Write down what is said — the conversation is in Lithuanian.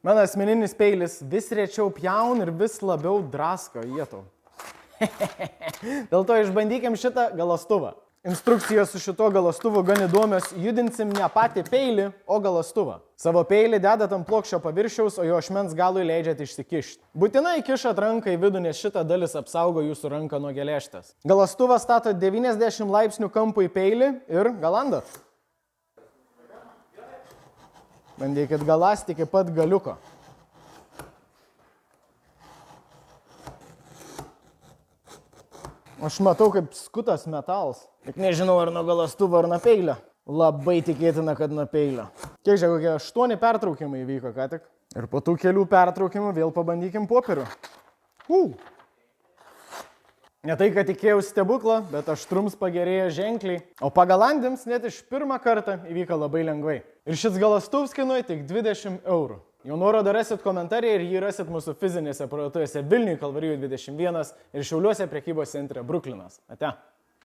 Mano asmeninis peilis vis rečiau pjaun ir vis labiau drasko vietau. Dėl to išbandykim šitą galastuvą. Instrukcijos su šito galastuvu gan įdomios, judinsim ne patį peilį, o galastuvą. Savo peilį dedat ant plokščio paviršiaus, o jo ašmens galui leidžiat išsikišti. Būtinai kišat ranką į vidų, nes šita dalis apsaugo jūsų ranką nuo geležtės. Galastuvą statot 90 laipsnių kampų į peilį ir galandat. Bandykit galast iki pat galiuko. Aš matau, kaip skutas metalas. Tik nežinau, ar nuo galastuvo, ar nuo peilio. Labai tikėtina, kad nuo peilio. Kiek čia, kokie 8 pertraukimai įvyko ką tik. Ir po tų kelių pertraukimų vėl pabandykim popierių. Ne tai, kad tikėjau stebuklą, bet aštrums pagerėjo ženkliai. O pagalandims net iš pirmą kartą įvyko labai lengvai. Ir šis galastuvs kainuoja tik 20 eurų. Jau nuorodą rasit komentarė ir jį rasit mūsų fizinėse parduotuvėse Vilniuje Kalvarijų 21 ir Šiauliuose prekybos centre Bruklinas. Ate.